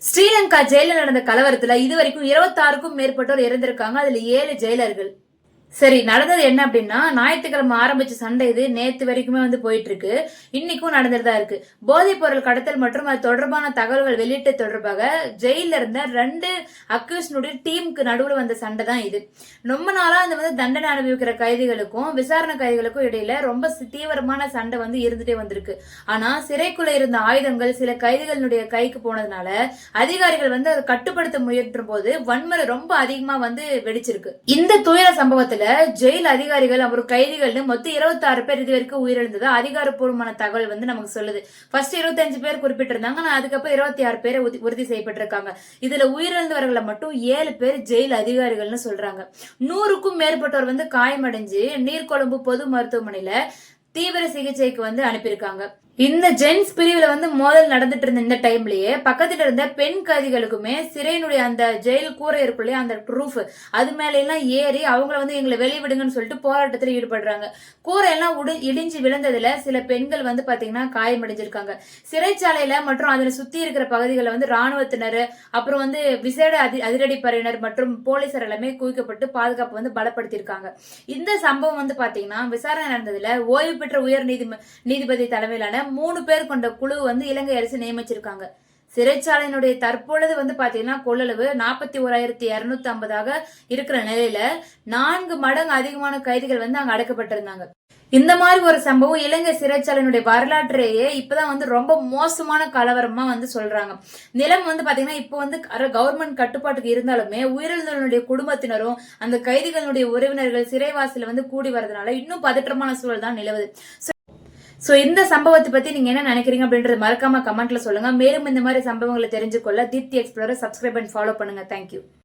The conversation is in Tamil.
ஸ்ரீலங்கா ஜெயில நடந்த கலவரத்துல இதுவரைக்கும் 26க்கும் மேற்பட்டோர் இறந்திருக்காங்க. அதுல 7 ஜெயிலர்கள். சரி, நடந்தது என்ன அப்படின்னா, ஞாயிற்றுக்கிழமை ஆரம்பிச்ச சண்டை இது நேத்து வரைக்குமே போயிட்டு இருக்கு. இன்னைக்கும் நடந்துட்டு தான் இருக்கு. போதைப் பொருள் கடத்தல் மற்றும் அது தொடர்பான தகவல்கள் வெளியிட்ட தொடர்பாக ஜெயில இருந்த 2 அக்யூஸ்டுடைய டீமுக்கு நடுவுல வந்த சண்டை தான் இது. ரொம்ப நாளா அந்த தண்டனை அனுபவிக்கிற கைதிகளுக்கும் விசாரணை கைதிகளுக்கும் இடையில ரொம்ப தீவிரமான சண்டை இருந்துட்டே வந்திருக்கு. ஆனா சிறைக்குள்ள இருந்த ஆயுதங்கள் சில கைதிகளுடைய கைக்கு போனதுனால அதிகாரிகள் அதை கட்டுப்படுத்த முயற்றும் போது வன்முறை ரொம்ப அதிகமா வெடிச்சிருக்கு. இந்த துயர சம்பவத்துல ஜெயில் அதிகாரிகள் அப்புறம் கைதிகள்னு மொத்தம் 26 பேர் இது வரைக்கும் உயிரிழந்தது அதிகாரப்பூர்வமான தகவல் நமக்கு சொல்லுது. ஃபர்ஸ்ட் 25 பேர் குறிப்பிட்டிருந்தாங்க. ஆனா அதுக்கப்புறம் 26 பேரை உறுதி செய்யப்பட்டிருக்காங்க. இதுல உயிரிழந்தவர்களை மட்டும் 7 பேர் ஜெயில் அதிகாரிகள்னு சொல்றாங்க. 100க்கும் மேற்பட்டோர் காயமடைஞ்சு நீர்கொழும்பு பொது மருத்துவமனையில தீவிர சிகிச்சைக்கு அனுப்பியிருக்காங்க. இந்த ஜென்ஸ் பிரிவுல மோதல் நடந்துட்டு இருந்த இந்த டைம்லயே பக்கத்துல இருந்த பெண் கைதிகளுக்குமே சிறையினுடைய அந்த ஜெயில் கூரை இருக்குள்ளே அந்த ரூஃப் அது மேல எல்லாம் ஏறி அவங்கள எங்களை வெளிவிடுங்கன்னு சொல்லிட்டு போராட்டத்தில் ஈடுபடுறாங்க. கூரை எல்லாம் இடிஞ்சு விழுந்ததுல சில பெண்கள் பாத்தீங்கன்னா காயமடைஞ்சிருக்காங்க. சிறைச்சாலையில மற்றும் அதனை சுத்தி இருக்கிற பகுதிகளில் ராணுவத்தினர் அப்புறம் விசேட அதிரடி படையினர் மற்றும் போலீசார் எல்லாமே குவிக்கப்பட்டு பாதுகாப்பு பலப்படுத்தியிருக்காங்க. இந்த சம்பவம் பாத்தீங்கன்னா விசாரணை நடந்ததுல ஓய்வு பெற்ற உயர் நீதிபதி தலைமையிலான 3 பேர் கொண்ட குழு இலங்கை அரசு நியமிச்சிருக்காங்க. சிறைச்சாலையினுடைய தற்பொழுது பாத்தீங்கன்னா கொள்ளளவு 41,250 இருக்கிற நிலையில 4 மடங்கு அதிகமான கைதிகள் அங்க அடைக்கப்பட்டிருந்தாங்க. இந்த மாதிரி ஒரு சம்பவம் இலங்கை சிறைச்சாலையினுடைய வரலாற்றையே இப்பதான் ரொம்ப மோசமான கலவரமா சொல்றாங்க. நிலம் பாத்தீங்கன்னா இப்போ கவர்மெண்ட் கட்டுப்பாட்டுக்கு இருந்தாலுமே உயிரிழந்தவர்களுடைய குடும்பத்தினரும் அந்த கைதிகளுடைய உறவினர்கள் சிறைவாசியில கூடி வரதுனால இன்னும் பதற்றமான சூழல் தான் நிலவுது. சோ இந்த சம்பவத்தை பத்தி நீங்க என்ன நினைக்கிறீங்க அப்படின்றது மறக்காம கமெண்ட்ல சொல்லுங்க. மேலும் இந்த மாதிரி சம்பவங்களை தெரிஞ்சுக்கொள்ள Deepthi explorer subscribe and follow பண்ணுங்க. தேங்க்யூ.